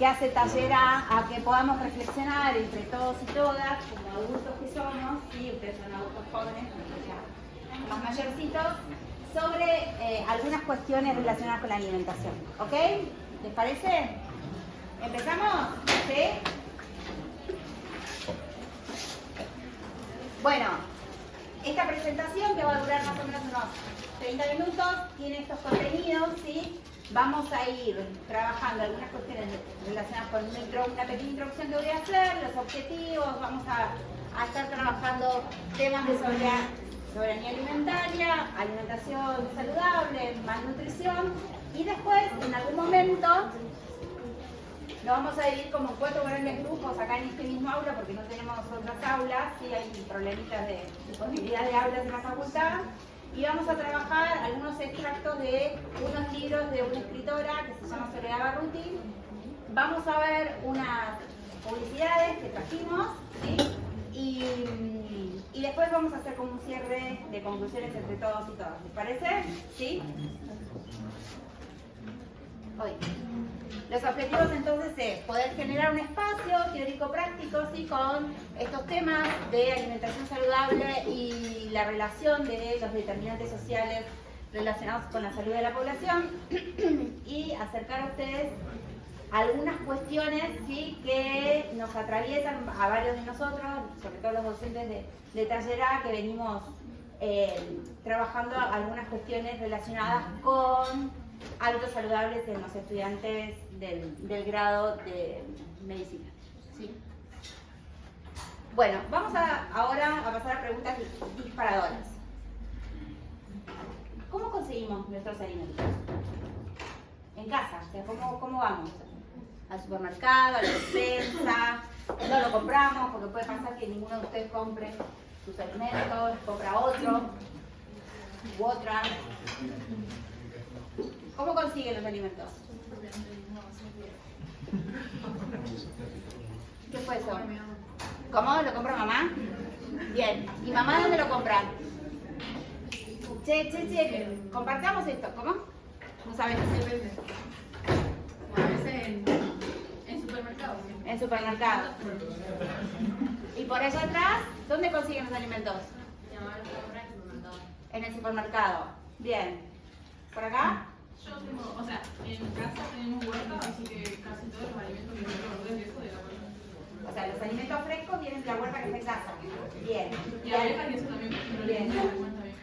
hace Taller a que podamos reflexionar entre todos y todas, como adultos que somos, ¿sí? Ustedes son adultos jóvenes, ya más mayorcitos, sobre algunas cuestiones relacionadas con la alimentación. ¿Ok? ¿Les parece? ¿Empezamos? ¿Sí? Bueno, esta presentación, que va a durar más o menos unos 30 minutos, tiene estos contenidos, ¿sí? Vamos a ir trabajando algunas cuestiones relacionadas con una pequeña introducción que voy a hacer, los objetivos, vamos a estar trabajando temas de soberanía alimentaria, alimentación saludable, malnutrición, y después, en algún momento, nos vamos a dividir como en 4 grandes grupos acá en este mismo aula, porque no tenemos otras aulas, ¿sí? Hay problemitas de disponibilidad de aulas en la facultad. Y vamos a trabajar algunos extractos de unos libros de una escritora que se llama Soledad Barruti. Vamos a ver unas publicidades que trajimos, ¿sí? Y después vamos a hacer como un cierre de conclusiones entre todos y todas. ¿Les parece? ¿Sí? Hoy. Los objetivos entonces es poder generar un espacio teórico-práctico, ¿sí? Con estos temas de alimentación saludable y la relación de los determinantes sociales relacionados con la salud de la población y acercar a ustedes algunas cuestiones, ¿sí? Que nos atraviesan a varios de nosotros, sobre todo los docentes de Taller A, que venimos trabajando algunas cuestiones relacionadas con hábitos saludables en los estudiantes del grado de medicina. ¿Sí? Bueno, vamos ahora a pasar a preguntas disparadoras. ¿Cómo conseguimos nuestros alimentos? En casa, o sea, ¿cómo vamos? Al supermercado, a la despensa, no lo compramos, porque puede pasar que ninguno de ustedes compre sus alimentos, compra otro u otra. ¿Cómo consiguen los alimentos? ¿Qué fue eso? ¿Cómo? ¿Lo compra mamá? Bien. ¿Y mamá dónde lo compra? Che, compartamos esto. ¿Cómo? No sabes. A veces en supermercados. En supermercado. ¿Y por allá atrás? ¿Dónde consiguen los alimentos? Mi mamá los compra en el supermercado. En el supermercado. Bien. ¿Por acá? Yo tengo, o sea, en casa tenemos huerta, así que casi todos los alimentos que nosotros de eso de la huerta. O sea, los alimentos frescos vienen de la huerta que está en casa. Bien. Y abejas y eso también, pero Bien. también.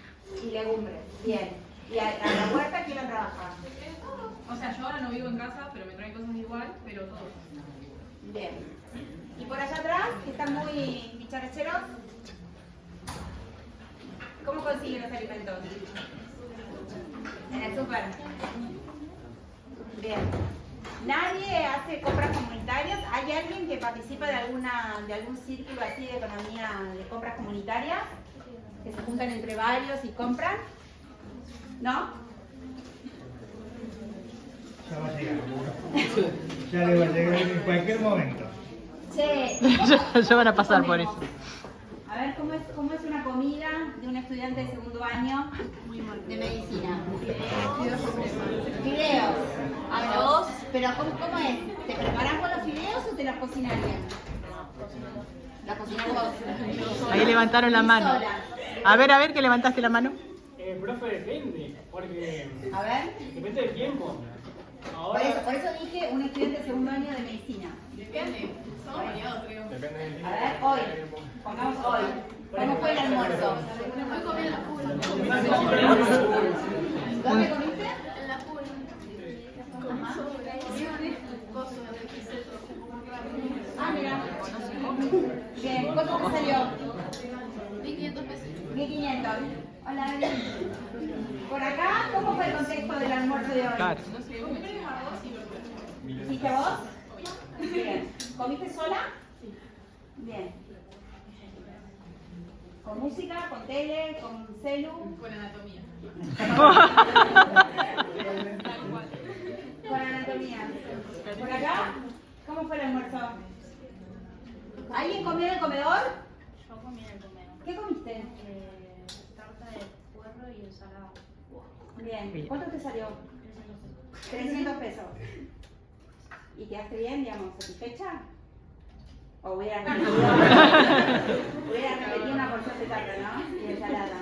Y legumbres. Bien. ¿Y a la huerta quién la trabaja? O sea, yo ahora no vivo en casa, pero me traen cosas igual, pero todo. Bien. ¿Y por allá atrás, que están muy bicharacheros? ¿Cómo consiguen los alimentos? En el súper. Bien. ¿Nadie hace compras comunitarias? ¿Hay alguien que participa de algún círculo así de economía de compras comunitarias? ¿Que se juntan entre varios y compran? ¿No? Ya va a llegar. Ya le va a llegar en cualquier momento. Che, Ya van a pasar por eso. A ver, ¿cómo es una comida de un estudiante de segundo año de medicina? Fideos. Arroz. ¿Pero cómo es? ¿Te preparas con los fideos o te los cocina alguien? ¿La cocinas vos? Ahí levantaron la mano. Sola. A ver, que levantaste la mano. Profe, depende, porque A ver. depende del tiempo. Por Ahora, eso dije un estudiante de segundo año de medicina. Depende, somos variados, creo. depende del A tiempo. ver, hoy. Pongamos hoy. ¿Cómo fue el almuerzo? Hoy comí en la pool. ¿Dónde comiste? En la pool. Ah, mira. Bien, ¿cuánto te salió? 1.500 pesos. 1500. Hola, Evelyn. Por acá, ¿cómo fue el contexto del almuerzo de hoy? Claro. No sé, comí arroz y verduras. ¿Hiciste vos? Bien. ¿Comiste sola? Sí. Bien. ¿Con música, con tele, con celu? Con anatomía. Tal cual. Con anatomía. ¿Por acá? ¿Cómo fue el almuerzo? ¿Alguien comió en el comedor? Yo comí en el comedor. ¿Qué comiste? Tarta de puerro y ensalada. Bien. ¿Cuánto te salió? 300 pesos. ¿Y quedaste bien, digamos, satisfecha? ¿O hubieran repetido una porción de tarta, ¿no? Y de ensalada.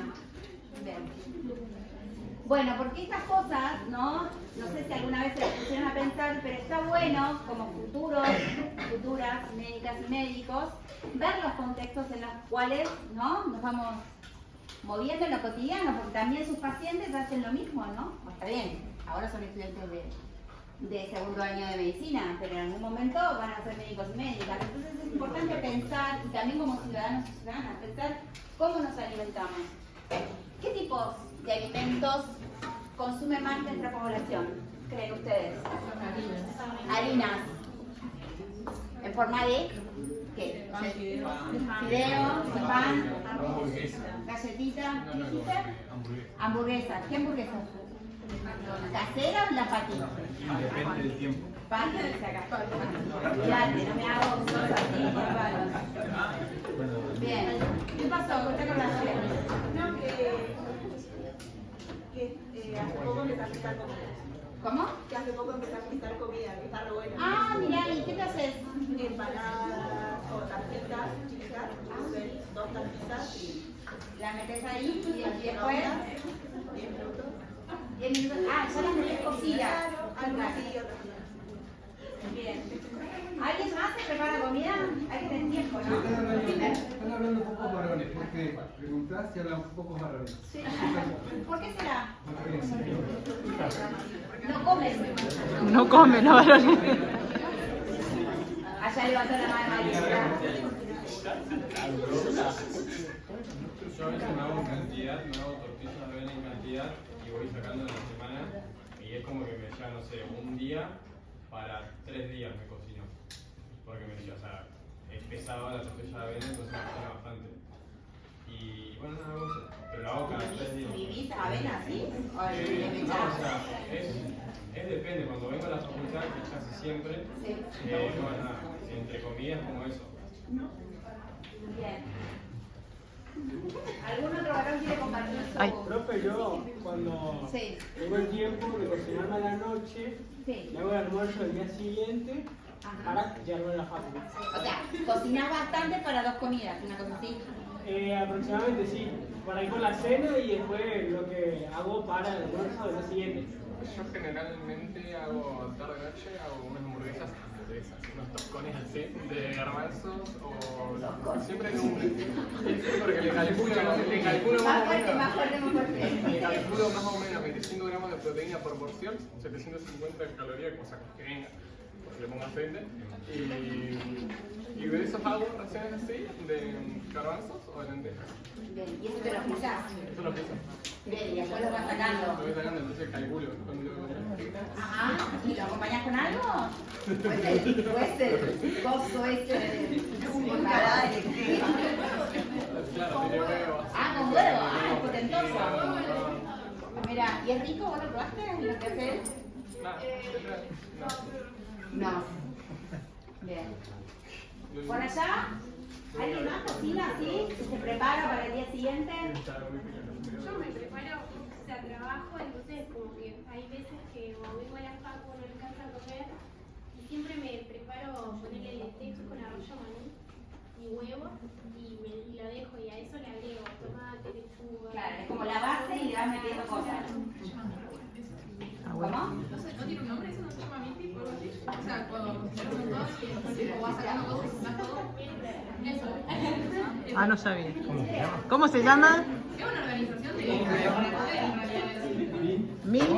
Bien. Bueno, porque estas cosas, ¿no? No sé si alguna vez se las pusieron a pensar, pero está bueno, como futuras médicas y médicos, ver los contextos en los cuales, ¿no? Nos vamos moviendo en lo cotidiano, porque también sus pacientes hacen lo mismo, ¿no? Pues está bien, ahora son estudiantes de segundo año de medicina, pero en algún momento van a ser médicos y médicas. Entonces es importante pensar, y también como ciudadanos y ciudadanas, pensar cómo nos alimentamos. ¿Qué tipos de alimentos consume más nuestra población? ¿Creen ustedes? Harinas. ¿En forma de qué? Fideo, pan, galletita, ¿qué dijiste? Hamburguesa. ¿Qué hamburguesa? ¿Casera o la patita? Depende del tiempo. Pan, dice acá. Cuidate, no me hago cosas así, por palos. Bien. ¿Qué pasó? Corté con la suya. No, que hace poco empecé a fritar comida. ¿Cómo? Que hace poco empecé a fritar comida, que está re buena. Ah, mirá, ¿y qué te haces? Empanadas o tartitas chiquitas, dos tartitas y La metes ahí y después 10 minutos. 10 minutos. Ah, ya las metes cocidas. Algo así y otro. Bien. ¿Alguien más se prepara comida? Hay que tener tiempo, Sí, ¿no? están hablando un poco varones, porque preguntás si hablan un poco varones. Sí. ¿Por qué será? No creen. No comen. No come, no varones. Allá levantó la mano María. Yo a veces me hago en cantidad, me hago tortillas de avena en cantidad y voy sacando en la semana y es como que me lleva, no sé, un día para 3 días me cocino. Porque me lleva, o sea, es pesada la tortilla de avena, entonces me cocina bastante. Y bueno, no hago eso, pero lo hago cada 3 días. ¿Vivís avena así? ¿O le No, echás? o sea, es depende, cuando vengo a la facultad, que casi siempre, Sí. no, nada, entre comidas como eso. Bien. ¿Algún otro varón quiere compartir su...? Ay. Profe, yo cuando Sí. tengo el tiempo de cocinarme a la noche, Sí. me hago el almuerzo el día siguiente Ajá. para llevarlo a la facultad. O sea, cocinás bastante para 2 comidas, una cosa así. Aproximadamente sí, para ir con la cena y después lo que hago para el almuerzo del día siguiente. Yo generalmente hago tarde-noche, hago unas hamburguesas, unos toscones así, de garbanzos o siempre porque le calculo más Más o fuerte, menos. más fuerte, más fuerte. Le calculo más o menos 25 gramos de proteína por porción, 750 calorías, cosa que venga, porque le pongo aceite. Y de esos hago raciones así, de garbanzos o de lentejas. Bien, y eso te lo frisás. Eso lo pienso. Bien, y después lo vas Lo sacando. voy sacando, entonces calculo. Ajá, ¿y lo acompañás con algo? Pues el gozo ese de ensalada de qué. Claro, tiene huevos. Ah, con huevo, ah, es potentoso. Mira, ¿y es rico? ¿Vos lo probaste? ¿Lo que haces? No. Bien. ¿Por allá? ¿Alguien más cocina así? ¿Se prepara para el día siguiente? Yo me preparo, o sea, trabajo, entonces como que hay veces que o vengo a la facu no alcanza a comer y siempre me preparo ponerle lentejas con arroz maní y huevo y lo dejo y a eso le agrego tomate, lechuga. Claro, es como la base y le vas metiendo cosas. ¿Cómo? No sé, ¿no tiene un nombre? ¿Eso no se llama MIPI o algo así? O sea, cuando cocinas un montón y después tipo vas sacando cosas y sacas todo. Eso. Ah, no sabía. ¿Cómo se llama? Es una organización de laboratorios en realidad. Mil.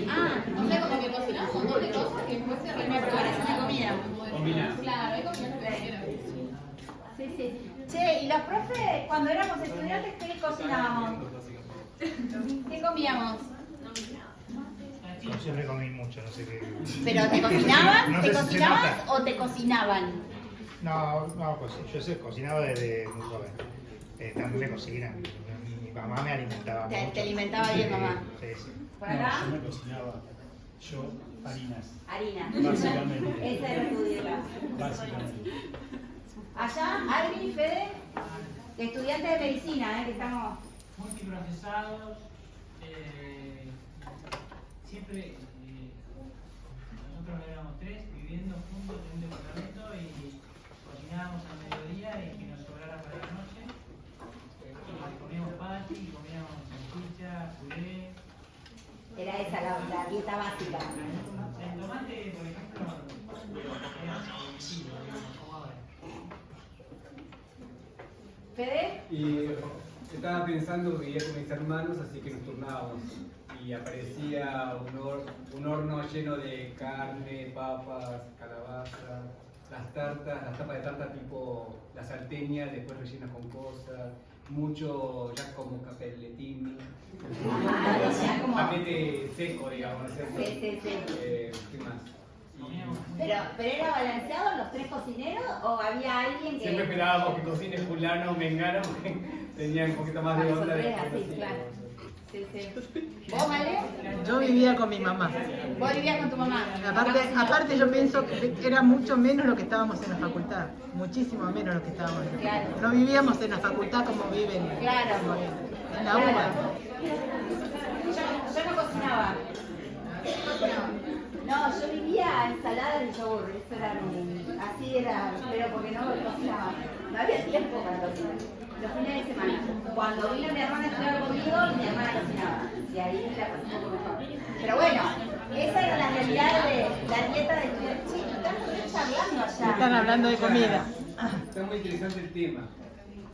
Ah, o sea, como que cocinamos un montón de cosas que después se Una preparación de comida. Claro, hay comida cualquiera. Sí, sí. Che, ¿y los profes, cuando éramos estudiantes, qué cocinábamos? ¿Qué comíamos? Yo siempre comí mucho, no sé qué. ¿Pero te cocinabas? No ¿Te sé si se cocinabas nota. o te cocinaban? No, yo cocinaba desde muy joven. También me cocinan. Mi mamá me alimentaba Te mucho. alimentaba bien, mamá. Sí, sí. ¿Por acá? No, yo me cocinaba yo harinas, Harina. básicamente. Esa era tu dieta. Básicamente. Allá, Adri, Fede, estudiantes de medicina, que estamos... Multiprocesados, siempre nosotros éramos 3 viviendo juntos en un departamento y cocinábamos al mediodía y que nos sobrara para la noche. Y comíamos pati, comíamos salchicha, puré. Era esa la dieta básica. El tomate, por ejemplo, era productivo, como ahora. ¿Fede? Y estaba pensando que vivía con mis hermanos, así que nos turnábamos. Y aparecía un horno lleno de carne, papas, calabaza, las tapas de tarta tipo la salteña, después rellenas con cosas, mucho ya como capelletini, tapete seco, digamos, ¿no es cierto? Sí. ¿Qué más? ¿Pero era balanceado los 3 cocineros o había alguien que...? Siempre esperábamos que cocine fulano o mengano, porque tenía un poquito más de onda. Sí, claro. Sí. ¿Vos, Vale? Yo vivía con mi mamá. ¿Vos vivías con tu mamá? Aparte yo pienso que era mucho menos lo que estábamos en la facultad. Muchísimo menos lo que estábamos en la facultad. No vivíamos en la facultad como viven en la UBA. Yo no cocinaba. No, yo vivía ensalada y yogur. Eso era así era, pero porque no cocinaba. No había tiempo para cocinar. Los fines de semana. Cuando vino mi hermana a estudiar conmigo, mi hermana cocinaba. Y ahí la pasé un poco mejor. Pero bueno, esa era la realidad de la dieta de estudiantes. Che, están charlando allá. Están hablando de comida. Está muy interesante el tema.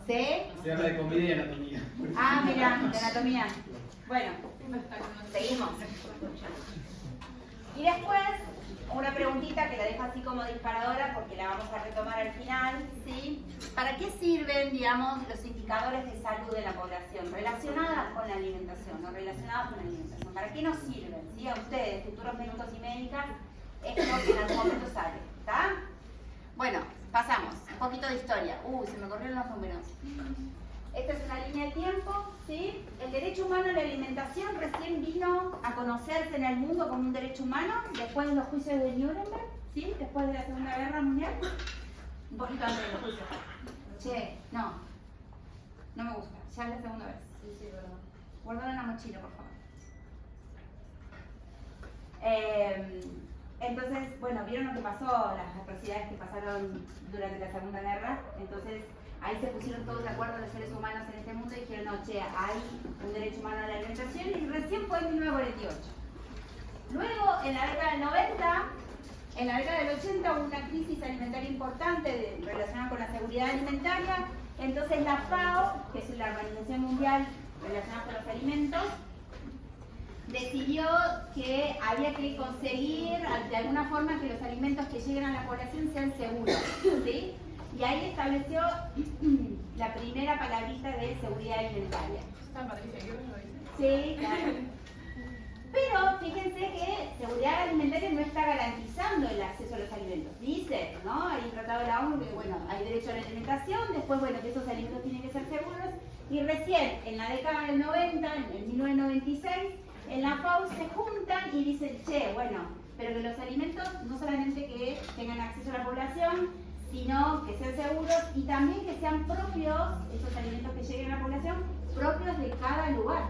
¿Sí? Se habla de comida y anatomía. Ah, mira, de anatomía. Bueno, seguimos. Y después, una preguntita que la dejo así como disparadora porque la vamos a retomar al final, ¿sí? ¿Para qué sirven, digamos, los indicadores de salud de la población relacionadas con la alimentación o relacionados con la alimentación? ¿Para qué nos sirven, sí? A ustedes, futuros médicos y médicas, esto que en algún momento sale, ¿está? Bueno, pasamos. Un poquito de historia. Se me corrieron los números. Esta es una línea de tiempo, ¿sí? El derecho humano a la alimentación recién vino a conocerse en el mundo como un derecho humano después de los juicios de Nuremberg, ¿sí? Después de la Segunda Guerra Mundial. Un poquito antes de los juicios. Che, no me gusta, ya es la segunda vez. Sí, perdón. Guardalo en la mochila, por favor. Entonces, bueno, vieron lo que pasó, las atrocidades que pasaron durante la Segunda Guerra. Entonces, ahí se pusieron todos de acuerdo los seres humanos en este mundo y dijeron, no, che, hay un derecho humano a la alimentación, y recién fue en 1948. Luego, en la década del 90, en la década del 80 hubo una crisis alimentaria importante relacionada con la seguridad alimentaria. Entonces la FAO, que es la Organización Mundial relacionada con los alimentos, decidió que había que conseguir de alguna forma que los alimentos que lleguen a la población sean seguros, ¿sí? Y ahí estableció la primera palabrita de seguridad alimentaria. ¿Está Patricia Quiroga lo dice? Sí, claro. Pero fíjense que seguridad alimentaria no está garantizando el acceso a los alimentos. Dice, ¿no? Hay un tratado de la ONU que, bueno, hay derecho a la alimentación, después, bueno, que esos alimentos tienen que ser seguros. Y recién, en la década del 90, en el 1996, en la FAO se juntan y dicen, che, bueno, pero que los alimentos no solamente que tengan acceso a la población, sino que sean seguros y también que sean propios, esos alimentos que lleguen a la población, propios de cada lugar,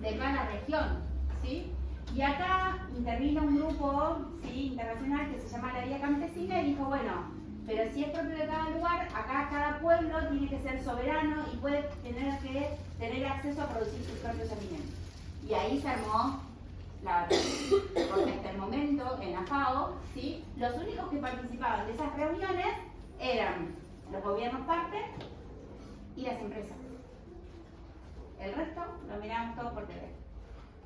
de cada región, ¿sí? Y acá intervino un grupo, ¿sí?, internacional que se llama la Vía Campesina y dijo, bueno, pero si es propio de cada lugar, acá cada pueblo tiene que ser soberano y puede tener que tener acceso a producir sus propios alimentos. Y ahí se armó la batalla, porque hasta el momento en la FAO, ¿sí?, los únicos que participaban de esas reuniones eran los gobiernos parte y las empresas. El resto lo miramos todo por TV.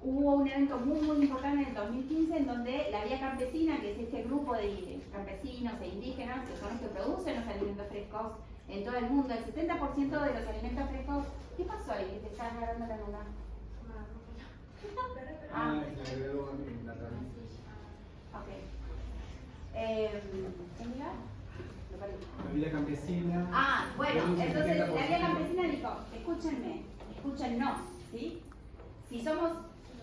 Hubo un evento muy importante en el 2015 en donde la Vía Campesina, que es este grupo de campesinos e indígenas, que son los que producen los alimentos frescos en todo el mundo, el 70% de los alimentos frescos. ¿Qué pasó ahí? ¿Te estás agarrando la luna? Ok. ¿Emila? La vida campesina. Bueno, entonces la Vía Campesina dijo, escúchennos, ¿sí? Si somos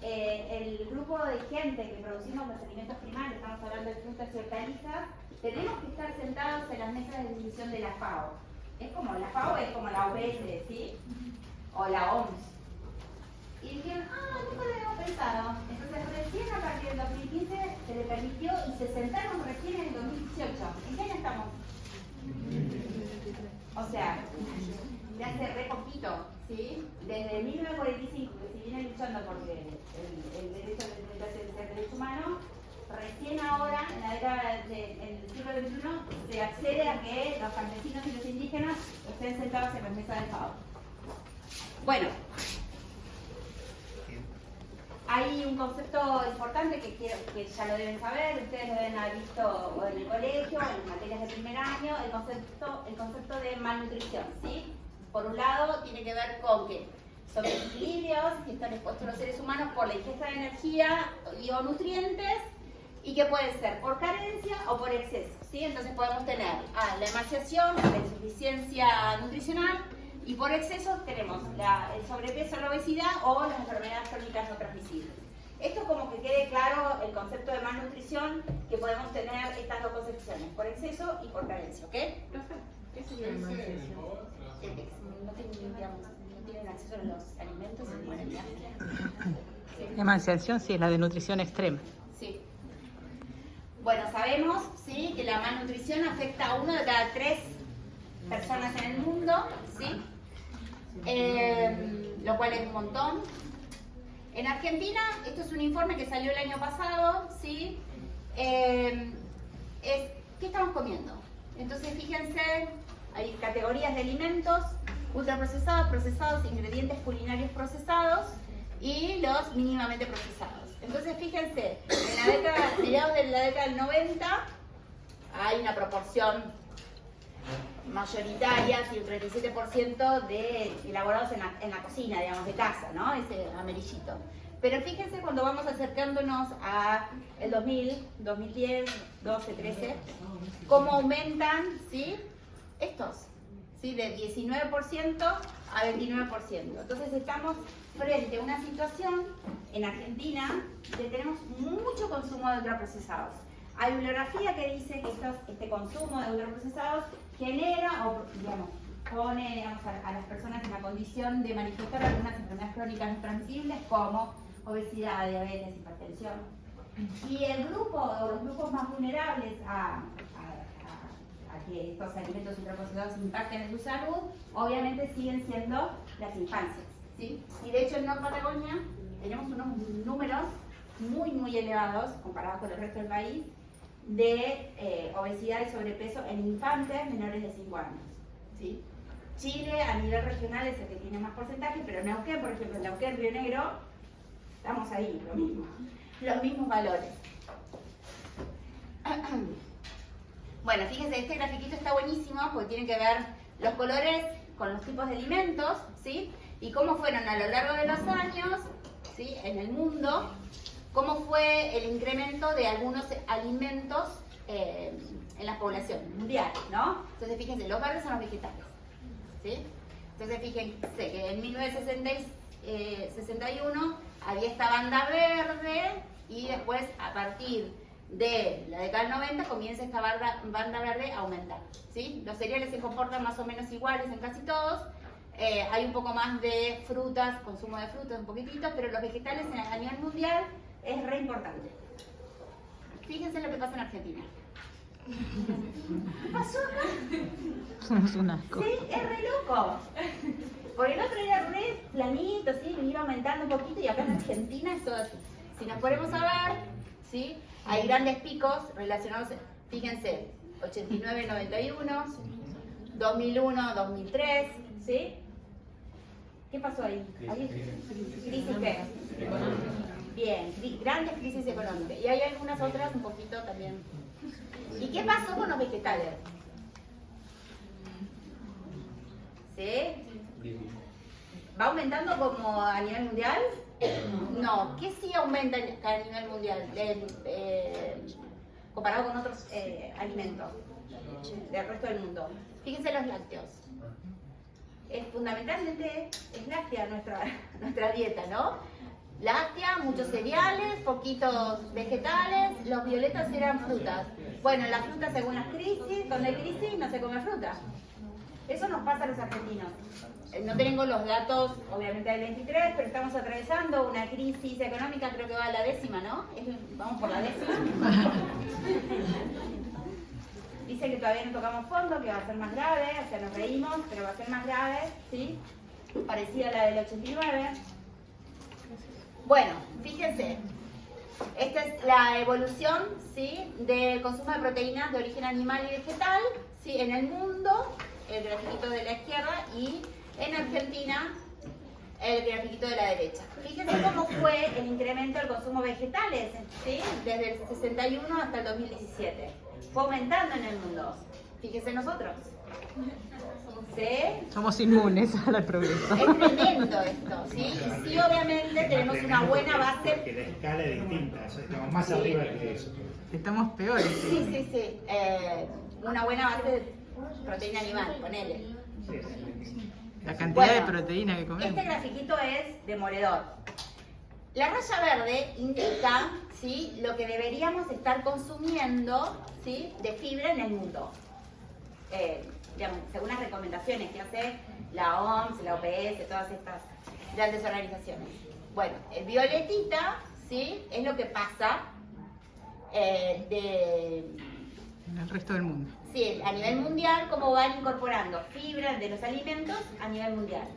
el grupo de gente que producimos los alimentos primarios, estamos hablando de frutas y hortalizas, tenemos que estar sentados en las mesas de decisión de la FAO. La FAO es como la OPS, ¿sí? O la OMS. Y dijeron, nunca lo habíamos pensado. Entonces recién a partir del 2015 se le permitió y se sentaron recién en el 2018. ¿En qué año estamos? O sea, de hace re poquito, ¿sí? Desde 1945, que se viene luchando porque el derecho a la derecho humano, recién ahora, en la década en el siglo XXI, se accede a que los campesinos y los indígenas estén sentados en la mesa del FAO. Bueno, hay un concepto importante que ya lo deben saber, ustedes lo deben haber visto o en el colegio, en materias de primer año, el concepto de malnutrición, ¿sí? Por un lado, tiene que ver con que son desequilibrios que están expuestos los seres humanos por la ingesta de energía o nutrientes, y que pueden ser por carencia o por exceso, ¿sí? Entonces podemos tener la emaciación, la insuficiencia nutricional, y por exceso tenemos el sobrepeso, la obesidad o las enfermedades crónicas no transmisibles. Esto como que quede claro el concepto de malnutrición, que podemos tener estas dos concepciones, por exceso y por carencia, ¿ok? ¿Qué sería eso? No tienen acceso a los alimentos y mueren de hambre. Emanciación, sí, la de nutrición extrema. Sí. Bueno, sabemos, ¿sí?, que la malnutrición afecta a 1 de cada 3 personas en el mundo, ¿sí? Lo cual es un montón. En Argentina, esto es un informe que salió el año pasado, ¿sí? ¿Qué estamos comiendo? Entonces, fíjense, hay categorías de alimentos: ultraprocesados, procesados, ingredientes culinarios procesados y los mínimamente procesados. Entonces, fíjense, en mediados de la década del 90 hay una proporción mayoritaria, sí, un 37% de elaborados en la cocina, digamos, de casa, ¿no? Ese amarillito. Pero fíjense cuando vamos acercándonos a el 2000, 2010, 12, 13, cómo aumentan, ¿sí?, estos, ¿sí?, de 19% a 29%. Entonces estamos frente a una situación en Argentina que tenemos mucho consumo de ultraprocesados. Hay bibliografía que dice que este consumo de ultraprocesados genera o, digamos, pone, digamos, a las personas en la condición de manifestar algunas enfermedades crónicas no transmisibles como obesidad, diabetes, hipertensión. Y el grupo o los grupos más vulnerables a que estos alimentos ultraprocesados impacten en su salud, obviamente siguen siendo las infancias, ¿sí? Y de hecho en Norte Patagonia tenemos unos números muy elevados comparados con el resto del país de obesidad y sobrepeso en infantes menores de 5 años, ¿sí? Chile a nivel regional es el que tiene más porcentaje, pero Neuquén, por ejemplo, en Neuquén, Río Negro, estamos ahí, lo mismo, los mismos valores. Bueno, fíjense, este grafiquito está buenísimo porque tiene que ver los colores con los tipos de alimentos, ¿sí? Y cómo fueron a lo largo de los años, ¿sí?, en el mundo, cómo fue el incremento de algunos alimentos en la población mundial, ¿no? Entonces, fíjense, los verdes son los vegetales, ¿sí? Entonces, fíjense que en 1961 había esta banda verde y después, a partir de la década del 90, comienza esta banda verde a aumentar, ¿sí? Los cereales se comportan más o menos iguales en casi todos. Hay un poco más de frutas, consumo de frutas un poquitito, pero los vegetales a nivel mundial es re importante. Fíjense lo que pasa en Argentina. ¿Qué pasó acá? Somos un asco. Sí, es re loco. Porque el otro era re planito, ¿sí?, iba aumentando un poquito, y acá en Argentina es todo así. Si nos ponemos a ver, ¿sí?, hay grandes picos relacionados, fíjense, 89-91, 2001-2003, ¿sí? ¿Qué pasó ahí? ¿Crisis qué? Bien, grandes crisis económicas. Y hay algunas otras un poquito también. ¿Y qué pasó con los vegetales? ¿Sí? ¿Va aumentando como a nivel mundial? No. ¿Qué sí aumenta a nivel mundial comparado con otros alimentos del resto del mundo? Fíjense los lácteos. Fundamentalmente es láctea nuestra dieta, ¿no? Láctea, muchos cereales, poquitos vegetales, los violetas eran frutas. Bueno, las frutas según las crisis, cuando hay crisis no se come fruta. Eso nos pasa a los argentinos. No tengo los datos, obviamente, del 23, pero estamos atravesando una crisis económica, creo que va a la 10ª, ¿no? Vamos por la 10ª. Dice que todavía no tocamos fondo, que va a ser más grave, o sea, nos reímos, pero va a ser más grave, ¿sí? Parecida a la del 89. Bueno, fíjense, esta es la evolución, ¿sí?, del consumo de proteínas de origen animal y vegetal, ¿sí?, en el mundo, el grafiquito de la izquierda, y en Argentina, el grafiquito de la derecha. Fíjense cómo fue el incremento del consumo de vegetales, ¿sí?, desde el 61 hasta el 2017. Fue aumentando en el mundo. Fíjense nosotros. ¿Sí? Somos inmunes al progreso. Es tremendo esto, ¿sí? Y sí, obviamente tenemos una buena base. Porque la escala es distinta, estamos más arriba que eso. Estamos peores. Sí. Una buena base de proteína animal, ponele. La cantidad de proteína que comemos. Este grafiquito es demoledor. La raya verde indica, ¿sí?, lo que deberíamos estar consumiendo, ¿sí?, de fibra en el mundo. Digamos, según las recomendaciones que hace la OMS, la OPS, todas estas grandes organizaciones. Bueno, el violetita, ¿sí?, es lo que pasa En el resto del mundo. Sí, a nivel mundial, cómo van incorporando fibra de los alimentos a nivel mundial.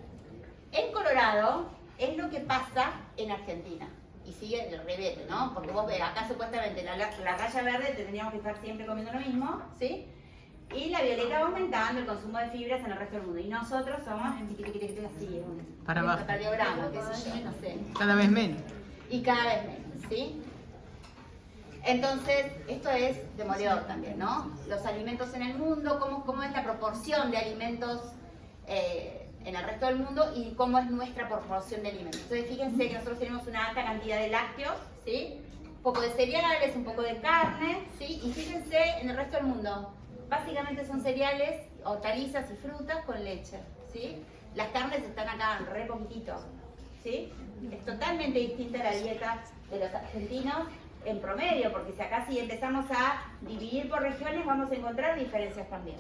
En Colorado es lo que pasa en Argentina. Y sigue el revés, ¿no? Porque vos ves, acá supuestamente la raya verde tendríamos que estar siempre comiendo lo mismo, ¿sí? Y la violeta va aumentando el consumo de fibras en el resto del mundo. Y nosotros somos así, para abajo. Un cardiograma, qué sé yo, no sé. Cada vez menos. Y cada vez menos, ¿sí? Entonces, esto es demoledor también, ¿no? Los alimentos en el mundo, cómo es la proporción de alimentos en el resto del mundo y cómo es nuestra proporción de alimentos. Entonces, fíjense que nosotros tenemos una alta cantidad de lácteos, ¿sí? Un poco de cereales, un poco de carne, ¿sí? Y fíjense en el resto del mundo. Básicamente son cereales, hortalizas y frutas con leche, ¿sí? Las carnes están acá re poquitito, ¿sí? Es totalmente distinta a la dieta de los argentinos en promedio, porque si acá si empezamos a dividir por regiones vamos a encontrar diferencias también.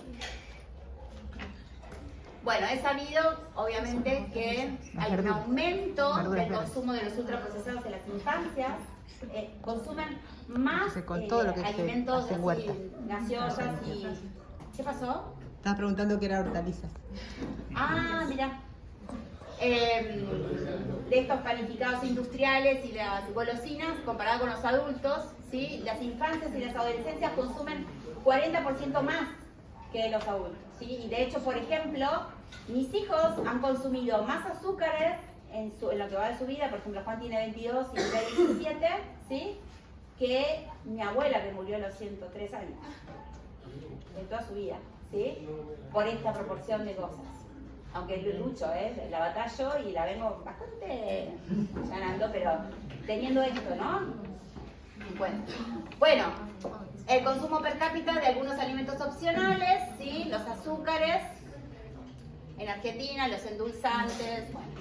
Bueno, es sabido, obviamente, que hay un aumento del consumo de los ultraprocesados en las infancias. Consumen más alimentos así, gaseosas y... ¿Qué pasó? Estabas preguntando qué era hortalizas. Ah, mira. De estos panificados industriales y las golosinas, comparado con los adultos, ¿sí?, las infancias y las adolescencias consumen 40% más que los adultos, ¿sí? Y de hecho, por ejemplo, mis hijos han consumido más azúcares en lo que va de su vida. Por ejemplo, Juan tiene 22 y Miguel 17, ¿sí?, que mi abuela, que murió a los 103 años, en toda su vida, ¿sí?, por esta proporción de cosas. Aunque lucho, la batallo y la vengo bastante ganando, pero teniendo esto, ¿no? Bueno, el consumo per cápita de algunos alimentos opcionales, ¿sí?, los azúcares, en Argentina, los endulzantes, bueno.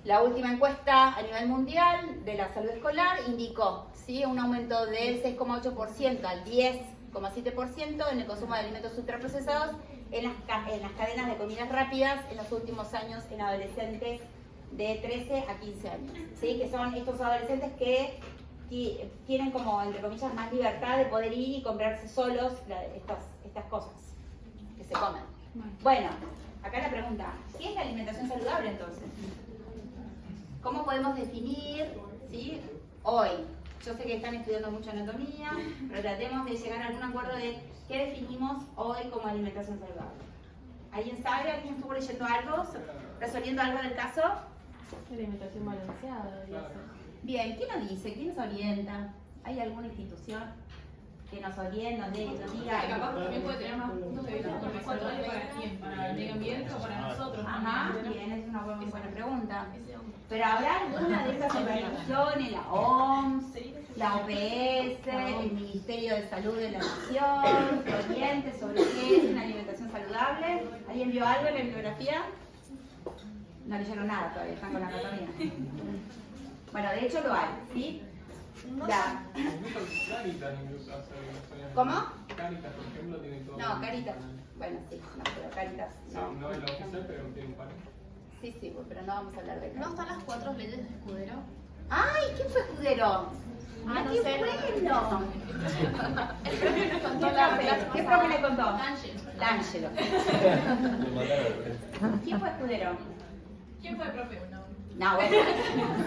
La última encuesta a nivel mundial de la salud escolar indicó, ¿sí?, un aumento del 6,8% al 10,7% en el consumo de alimentos ultraprocesados en las cadenas de comidas rápidas en los últimos años en adolescentes de 13 a 15 años, ¿sí?, que son estos adolescentes que tienen como, entre comillas, más libertad de poder ir y comprarse solos estas cosas que se comen. Bueno, acá la pregunta, ¿qué es la alimentación saludable entonces? ¿Cómo podemos definir, ¿sí?, hoy? Yo sé que están estudiando mucho anatomía, pero tratemos de llegar a algún acuerdo de qué definimos hoy como alimentación saludable. ¿Alguien sabe? ¿Alguien estuvo leyendo algo? ¿Resolviendo algo del caso? Alimentación balanceada, debería ser. Bien, ¿quién nos dice? ¿Quién nos orienta? ¿Hay alguna institución que nos oriente, nos diga? Capaz que también puede tener más puntos de vista con respecto a para quién, para el medio ambiente o para nosotros. Ajá, bien, es una buena pregunta. Pero ¿habrá alguna de estas organizaciones, la OMS, la OPS, el Ministerio de Salud de la Nación, oriente sobre qué es una alimentación saludable? ¿Alguien vio algo en la bibliografía? No leyeron nada todavía, están con la anatomía. Bueno, de hecho lo hay, ¿sí? Ya. Caritas incluso hace algunas. ¿Cómo? Caritas, por ejemplo, tiene todo. No, Caritas. Bueno, sí, no, pero Caritas no. No es la oficial, pero tiene un par. Sí, sí, pero no vamos a hablar de ¿No Caritas. están las 4 leyes de escudero? ¡Ay! ¿Quién fue escudero? Ah, no ¡Qué sé. bueno! El profe nos contó la clase ¿Qué pasada. profe le contó? Ángel. D'Angelo. ¿Quién fue escudero? ¿Quién fue el profe? No, bueno,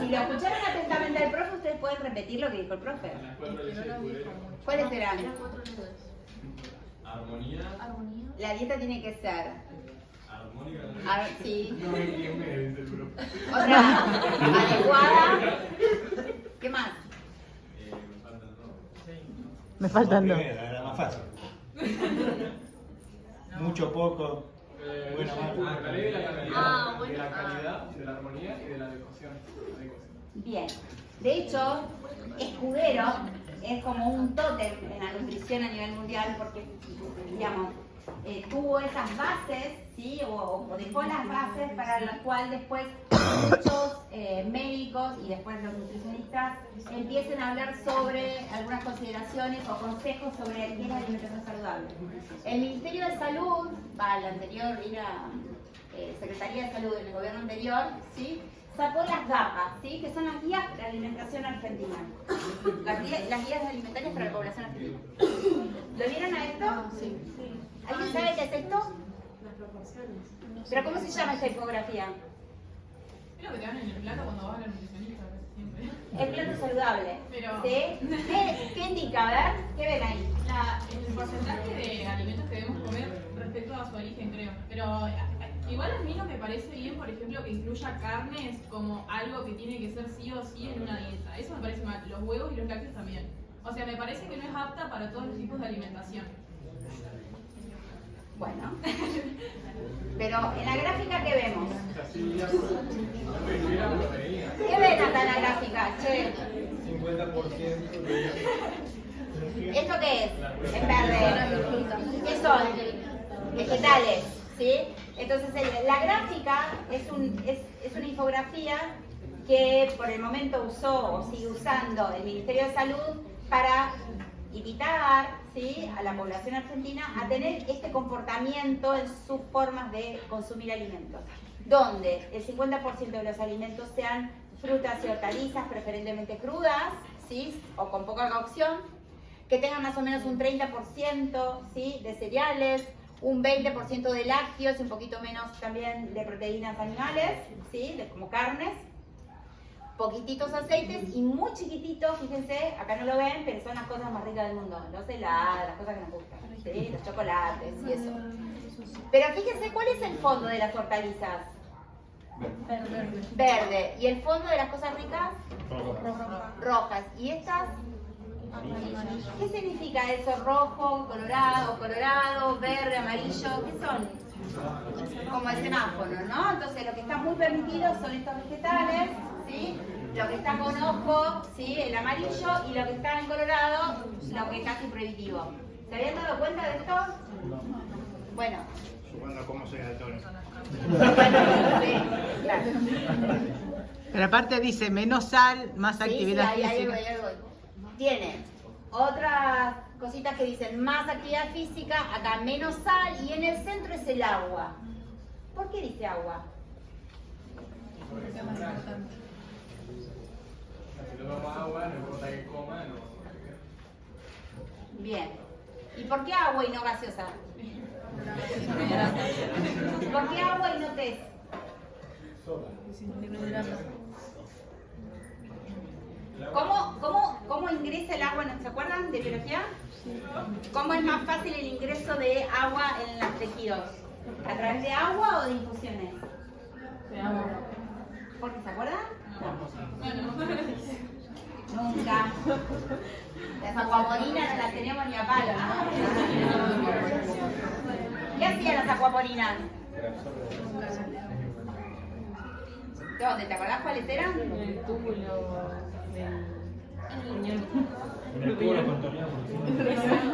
si lo escucharon atentamente al profe, ustedes pueden repetir lo que dijo el profe. Las 4 leyes de escudero. ¿Cuáles eran? Eran 4 leyes. Armonía. Armonía. La dieta tiene que ser. Armónica. Sí. No me entiende, dice el profe. Otra, adecuada. ¿Qué más? Me faltan dos. Me faltan dos. Era más fácil. Mucho, poco. Bueno, malo. La ley de la calidad, Ah, bueno. de la calidad, de la armonía y de la adecuación. Bien. De hecho, escudero es como un tótem en la nutrición a nivel mundial porque, digamos, tuvo esas bases, ¿sí? O dejó las bases para las cuales después muchos médicos y después los nutricionistas empiecen a hablar sobre algunas consideraciones o consejos sobre qué es la alimentación saludable. El Ministerio de Salud, la anterior era Secretaría de Salud en el gobierno anterior, ¿sí? Sacó las GAPA, ¿sí? Que son las guías de alimentación argentina. Las guías alimentarias para la población argentina. ¿Lo vieron a esto? Sí. ¿Alguien sabe qué es esto? Las proporciones. ¿Pero cómo se llama esta infografía? Es lo que te dan en el plato cuando vas a la nutricionista, casi siempre. El plato saludable. Pero- ¿Sí? ¿Qué indica? A ver, ¿qué ven ahí? El porcentaje de alimentos que debemos comer respecto a su origen, creo. Pero igual a mí no me parece bien, por ejemplo, que incluya carnes como algo que tiene que ser sí o sí en una dieta. Eso me parece mal. Los huevos y los lácteos también. O sea, me parece que no es apta para todos los tipos de alimentación. Bueno. Pero en la gráfica, ¿qué vemos? ¿Qué ven acá en la gráfica? Che, 50% de... ¿esto qué es? En verde. ¿Qué son? Vegetales, ¿sí? Entonces, la gráfica es una infografía que por el momento usó o sigue usando el Ministerio de Salud para invitar, ¿sí?, a la población argentina a tener este comportamiento en sus formas de consumir alimentos, donde el 50% de los alimentos sean frutas y hortalizas, preferentemente crudas, ¿sí?, o con poca cocción, que tengan más o menos un 30%, ¿sí?, de cereales, un 20% de lácteos y un poquito menos también de proteínas animales, ¿sí?, como carnes, poquititos aceites y muy chiquititos, fíjense, acá no lo ven, pero son las cosas más ricas del mundo, los helados, las cosas que nos gustan, ¿sí?, los chocolates y eso. Pero fíjense, ¿cuál es el fondo de las hortalizas? Verde. ¿Y el fondo de las cosas ricas? Rojas. ¿Y estas? ¿Qué significa eso? Rojo, colorado, verde, amarillo, ¿qué son? Como el semáforo, ¿no? Entonces lo que está muy permitido son estos vegetales, ¿sí? Lo que está con ojo, ¿sí?, el amarillo, y lo que está en colorado, lo que es casi prohibitivo. ¿Se habían dado cuenta de esto? Bueno. Supongo cómo soy daltónico. Sí, claro. Pero aparte dice menos sal, más actividad ahí física. voy. Tiene otras cositas que dicen más actividad física, acá menos sal, y en el centro es el agua. ¿Por qué dice agua? Si no toma agua, no importa que coma, no. Bien. ¿Y por qué agua y no gaseosa? ¿Por qué agua y no té? ¿Cómo ingresa el agua? ¿Se acuerdan de biología? ¿Cómo es más fácil el ingreso de agua en los tejidos? ¿A través de agua o de infusiones? De agua. ¿Por qué se acuerdan? Nunca. Las acuaporinas no las teníamos ni a palo. ¿Qué hacían las acuaporinas? ¿Dónde? ¿Te acordás cuáles eran? El túbulo del riñón.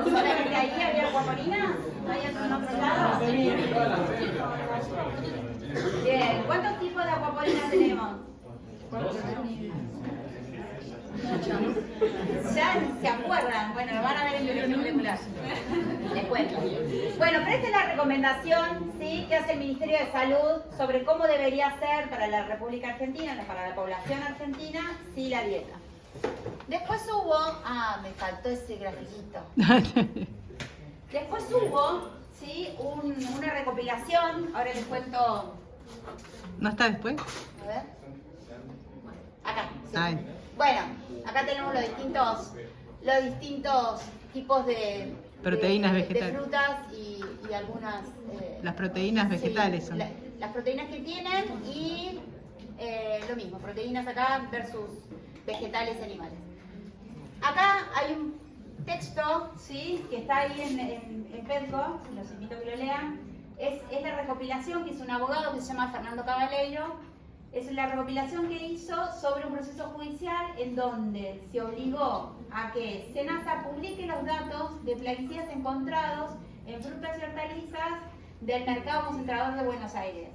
¿Solamente ahí había acuaporinas? ¿No había en otro lado? Bien. ¿Cuántos tipos de acuaporinas tenemos? Ya se acuerdan, bueno, lo van a ver en biología molecular. Les cuento. Bueno, pero esta es la recomendación, ¿sí?, que hace el Ministerio de Salud sobre cómo debería ser para la República Argentina, para la población argentina, sí, la dieta. Después hubo, me faltó ese grafiquito. Después hubo, ¿sí?, una recopilación, ahora les cuento. ¿No está después? A ver. Acá. Sí. Ay. Bueno, acá tenemos los distintos tipos de proteínas de vegetales. frutas y algunas. Las proteínas vegetales son. Las proteínas que tienen y lo mismo, proteínas acá versus vegetales y animales. Acá hay un texto, ¿sí?, que está ahí en PEDCO, los invito a que lo lean. Es la recopilación que hizo un abogado que se llama Fernando Cabaleiro. Es la recopilación que hizo sobre un proceso judicial en donde se obligó a que SENASA publique los datos de plaguicidas encontrados en frutas y hortalizas del mercado concentrador de Buenos Aires,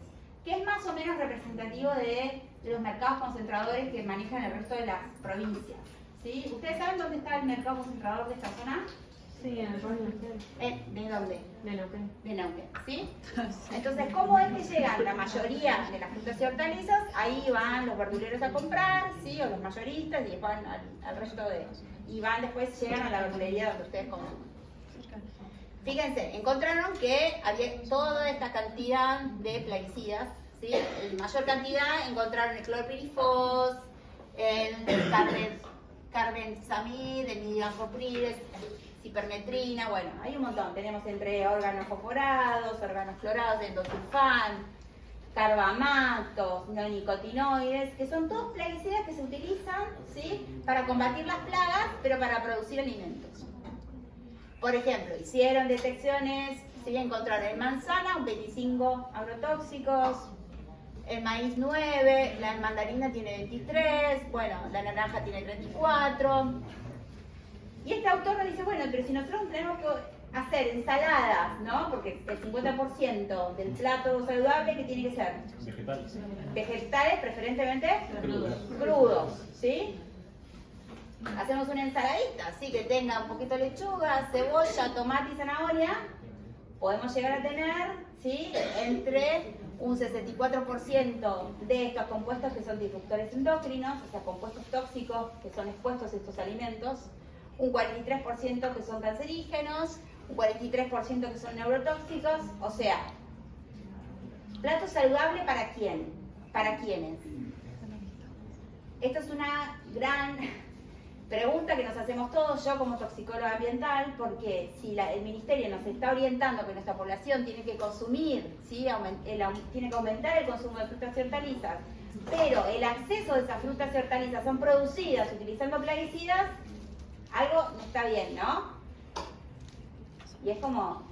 que es más o menos representativo de los mercados concentradores que manejan el resto de las provincias, ¿sí? ¿Ustedes saben dónde está el mercado concentrador de esta zona? Sí, en el Ron Neuquén. ¿De dónde? De Neuquén. De Neuquén, ¿sí? Entonces, ¿cómo es que llegan la mayoría de las frutas y hortalizas? Ahí van los verduleros a comprar, ¿sí?, o los mayoristas, y van al resto de... Y van después, llegan a la verdulería donde ustedes comen. Fíjense, encontraron que había toda esta cantidad de plaguicidas, ¿sí? En mayor cantidad encontraron el clorpirifos, el carbenzamid, el midiancoprides, cipermetrina, bueno, hay un montón. Tenemos entre órganos fosforados, órganos clorados, endosulfán, carbamatos, neonicotinoides, que son todos plaguicidas que se utilizan, ¿sí?, para combatir las plagas, pero para producir alimentos. Por ejemplo, hicieron detecciones, ¿sí?, encontraron en manzana un 25 agrotóxicos, el maíz 9, la mandarina tiene 23, bueno, la naranja tiene 34. Y este autor nos dice, bueno, pero si nosotros tenemos que hacer ensaladas, ¿no? Porque el 50% del plato saludable, ¿qué tiene que ser? Vegetales. Vegetales, preferentemente crudos, ¿sí? Hacemos una ensaladita, así que tenga un poquito de lechuga, cebolla, tomate y zanahoria. Podemos llegar a tener, ¿sí?, entre un 64% de estos compuestos que son disruptores endocrinos, o sea, compuestos tóxicos que son expuestos a estos alimentos, un 43% que son cancerígenos, un 43% que son neurotóxicos, o sea, plato saludable ¿para quién? ¿Para quiénes? Esto es una gran pregunta que nos hacemos todos, yo como toxicóloga ambiental, porque si el Ministerio nos está orientando que nuestra población tiene que consumir, ¿sí?, tiene que aumentar el consumo de frutas y hortalizas, pero el acceso de esas frutas y hortalizas son producidas utilizando plaguicidas, algo no está bien, ¿no? Y es como...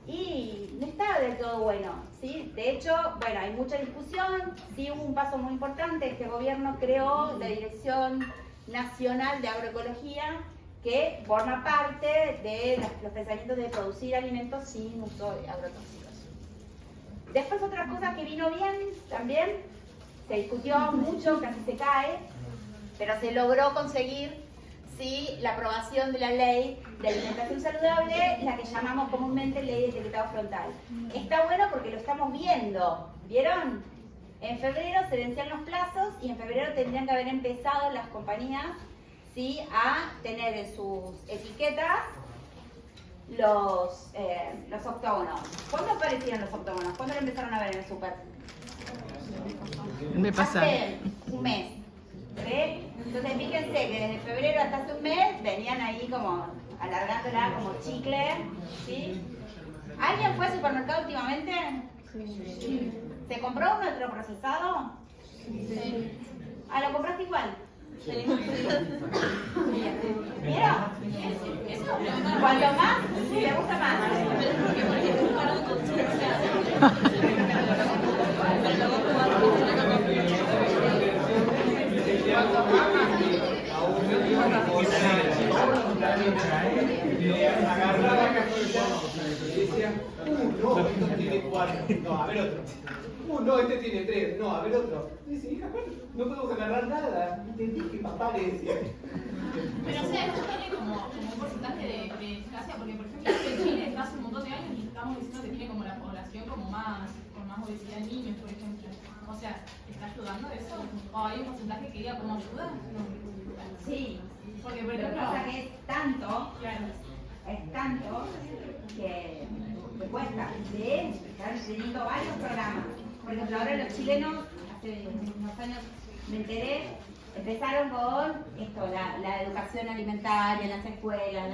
Y no está del todo bueno, ¿sí? De hecho, bueno, hay mucha discusión, sí hubo un paso muy importante, este gobierno creó la Dirección Nacional de Agroecología, que forma parte de los pensamientos de producir alimentos sin uso de agrotóxicos. Después otra cosa que vino bien también, se discutió mucho, casi se cae, pero se logró conseguir, sí, la aprobación de la ley de alimentación saludable, la que llamamos comúnmente ley de etiquetado frontal. Está bueno porque lo estamos viendo, ¿vieron? En febrero se vencían los plazos y en febrero tendrían que haber empezado las compañías, ¿sí?, a tener en sus etiquetas los octógonos. ¿Cuándo aparecieron los octógonos? ¿Cuándo lo empezaron a ver en el súper? El mes pasado. Hace un mes. ¿Sí? Entonces fíjense que desde febrero hasta hace un mes venían ahí como alargándola como chicle, ¿sí? ¿Alguien fue al supermercado últimamente? Sí. ¿Se compró un ultraprocesado? Sí. ¿Ah, lo compraste igual? Sí. ¿Vieron? Cuanto más, te gusta más. Agarrar la No, este tiene 4. No, a ver otro. No, este tiene 3. No, a ver otro. Dice, hija, no podemos agarrar nada. Te dije, papá, le decía. Pero o sea, esto tiene como un porcentaje de eficacia, porque por ejemplo en Chile está hace un montón de años y estamos diciendo que tiene como la población como más, con más obesidad en niños, por ejemplo. O sea, ¿está ayudando eso? ¿O hay un porcentaje que diga cómo ayuda? No. Sí, Porque por lo que ejemplo, pasa que es tanto, claro. que cuesta. De hecho, están teniendo varios programas. Por ejemplo, ahora los chilenos, hace unos años me enteré, empezaron con esto, la educación alimentaria en las escuelas,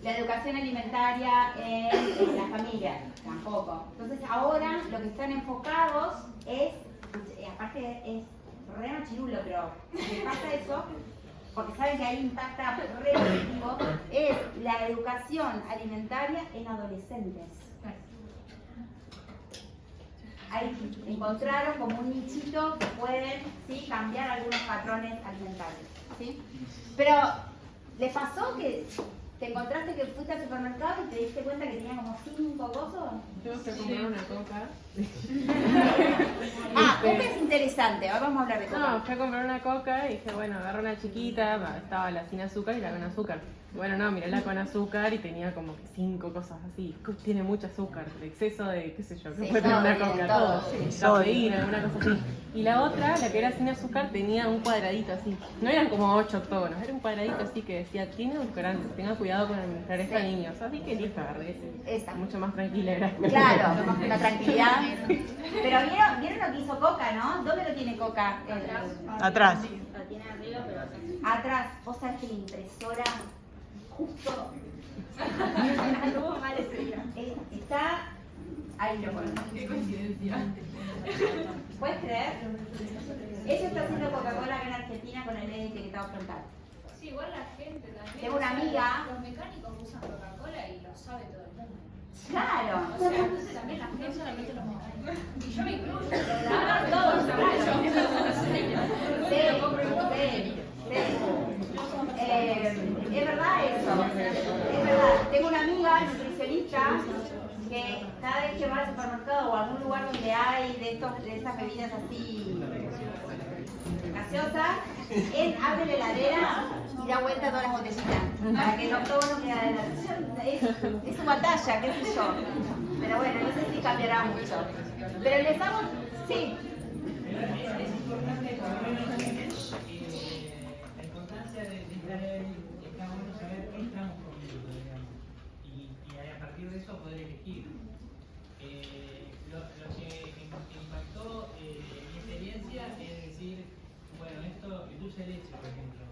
la educación alimentaria en las familias, tampoco. Entonces ahora lo que están enfocados es, aparte es re machirulo, pero ¿qué pasa eso? Porque saben que ahí impacta re positivo, es la educación alimentaria en adolescentes. Ahí encontraron como un nichito que pueden, ¿sí?, cambiar algunos patrones alimentarios, ¿sí? Pero, ¿le pasó que te encontraste que fuiste al supermercado y te diste cuenta que tenía como 5 cosas? Yo fui a comprar una coca. Coca es interesante, ahora vamos a hablar de coca. No, fui a comprar una coca y dije, bueno, agarro una chiquita, estaba la sin azúcar y la con azúcar. Bueno, no, miré la con azúcar y tenía como que 5 cosas así. Tiene mucho azúcar, el exceso de, qué sé yo, que Sí, puede tener una todo, coca, todo, todo. Cafeína, alguna cosa así. Y la otra, la que era sin azúcar, tenía un cuadradito así. No eran como 8 octógonos, era un cuadradito así que decía, tiene edulcorantes, tenga cuidado con administrar esto a niños. Así que listo, agarré ese. Esa. Mucho más tranquila era. Claro, la tranquilidad. Pero ¿vieron lo que hizo Coca, no? ¿Dónde lo tiene Coca? Atrás. Lo tiene arriba, pero acá. Atrás. Vos sabés que la impresora justo anduvo mal ese día. Está ahí, lo ponen. Qué coincidencia. ¿Puedes creer? Eso está haciendo Coca-Cola acá en Argentina con el etiquetado frontal. Sí, igual la gente también. Tengo una amiga. Los mecánicos usan Coca-Cola y lo sabe todo el mundo. Claro. O sea, entonces también la gente solamente los mecánicos. Y yo me incluyo, Ah, todos, claro. Es verdad eso, es verdad. Tengo una amiga nutricionista que cada vez que va al supermercado o a algún lugar donde hay de estas bebidas así gaseosas, él abre la heladera y da vuelta a todas las botellitas para que el octógono quede adelante. Es su batalla, qué sé yo. Pero bueno, no sé si cambiará mucho. Pero empezamos, sí. Es importante la importancia de cada uno saber qué estamos comiendo, digamos, y a partir de eso poder elegir. Lo que impactó en mi experiencia es decir, bueno, esto, el dulce de leche, por ejemplo,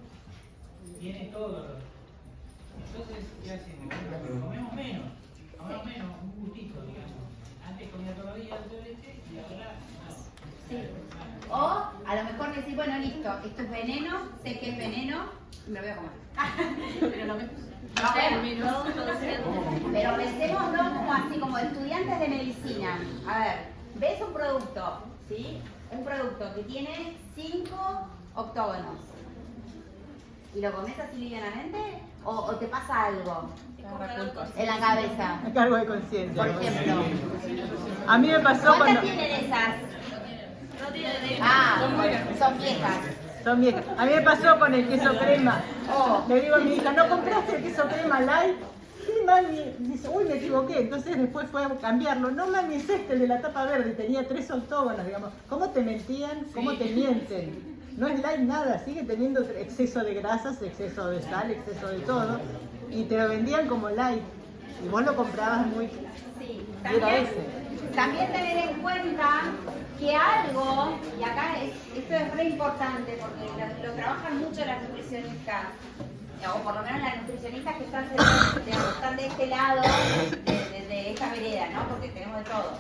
tiene todo. Entonces, ¿qué hacemos? Bueno, comemos menos, un gustito, digamos. Antes comía todos los días dulce de leche y ahora no. Sí. O a lo mejor decir, bueno, listo, esto es veneno, sé que es veneno, me lo voy a comer. Pero lo menos. Pero pensémoslo como así, como estudiantes de medicina. A ver, ves un producto, ¿sí? Un producto que tiene 5 octógonos. ¿Y lo comes así livianamente? ¿O te pasa algo en la cabeza? Me cargo de conciencia. Por ejemplo. A mí me pasó ¿Cuántas cuando... tienen esas? No tiene Son viejas. Son viejas. A mí me pasó con el queso crema. Oh. Le digo a mi hija, ¿no compraste el queso crema light? Sí, mami. Dice, uy, me equivoqué. Entonces después fue a cambiarlo. No, mami, es este, el de la tapa verde. Tenía 3 octógonos, digamos. ¿Cómo te mentían? ¿Cómo te mienten? No es light nada. Sigue teniendo exceso de grasas, exceso de sal, exceso de todo. Y te lo vendían como light. Y vos lo comprabas muy... Sí, y era ese. también tener en cuenta que algo, y acá esto es re importante porque lo trabajan mucho las nutricionistas, o por lo menos las nutricionistas que están de este lado, de esta vereda, ¿no? Porque tenemos de todo.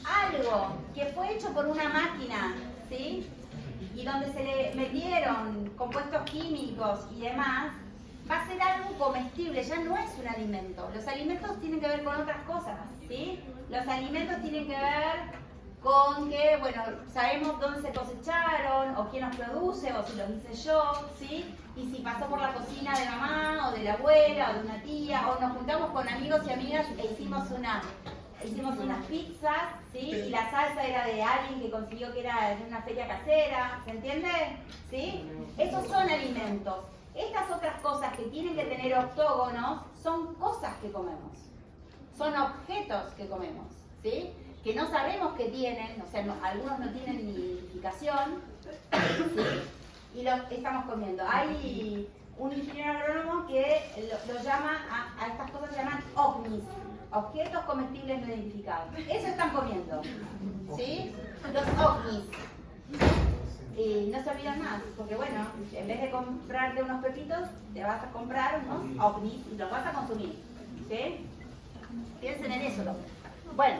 Algo que fue hecho por una máquina, ¿sí? Y donde se le metieron compuestos químicos y demás, va a ser algo comestible, ya no es un alimento. Los alimentos tienen que ver con otras cosas, ¿sí? Los alimentos tienen que ver con que, bueno, sabemos dónde se cosecharon, o quién los produce, o si los hice yo, ¿sí? Y si pasó por la cocina de mamá, o de la abuela, o de una tía, o nos juntamos con amigos y amigas e hicimos unas pizzas, ¿sí? Y la salsa era de alguien que consiguió que era de una feria casera, ¿se entiende? ¿Sí? Esos son alimentos. Estas otras cosas que tienen que tener octógonos son cosas que comemos, son objetos que comemos, ¿sí? Que no sabemos que tienen, o sea, algunos no tienen ni identificación, ¿sí? Y los estamos comiendo. Hay un ingeniero agrónomo que lo llama, a estas cosas se llaman OVNIs, objetos comestibles no identificados. Eso están comiendo, ¿sí? Los OVNIs. Y no se olvidan más, porque bueno, en vez de comprarte unos pepitos, te vas a comprar unos OVNIs y los vas a consumir, ¿sí? Piensen en eso. Bueno,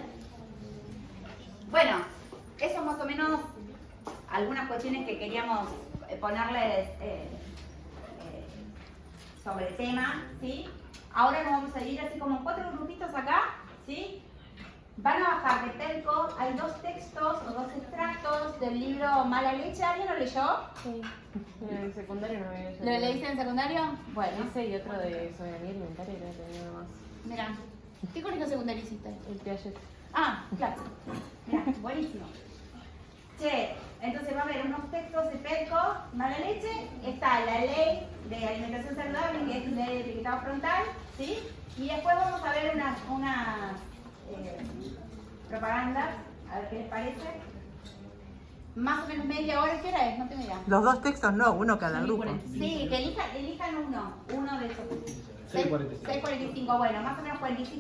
eso más o menos algunas cuestiones que queríamos ponerles sobre el tema, ¿sí? Ahora nos vamos a ir así como 4 grupitos acá, ¿sí? Van a bajar de Pelco, hay 2 textos o 2 extractos del libro Mala Leche. ¿Alguien lo leyó? Sí. En el secundario no había. ¿Lo leíste en el secundario? Bueno. Ese y otro de soberanía alimentaria que tenía nada más. Mira, ¿qué colegio secundario hiciste? El Piaget. Ah, claro. Mira, buenísimo. Che, entonces va a haber unos textos de Pelco, Mala Leche, está la ley de alimentación saludable, que es la ley de etiquetado frontal, ¿sí? Y después vamos a ver unas propagandas, a ver qué les parece. Más o menos media hora, ¿qué hora es? No tengo idea. Los 2 textos no, uno cada grupo. Sí, que elijan uno de esos. 6:45. 6:45, bueno, más o menos 45.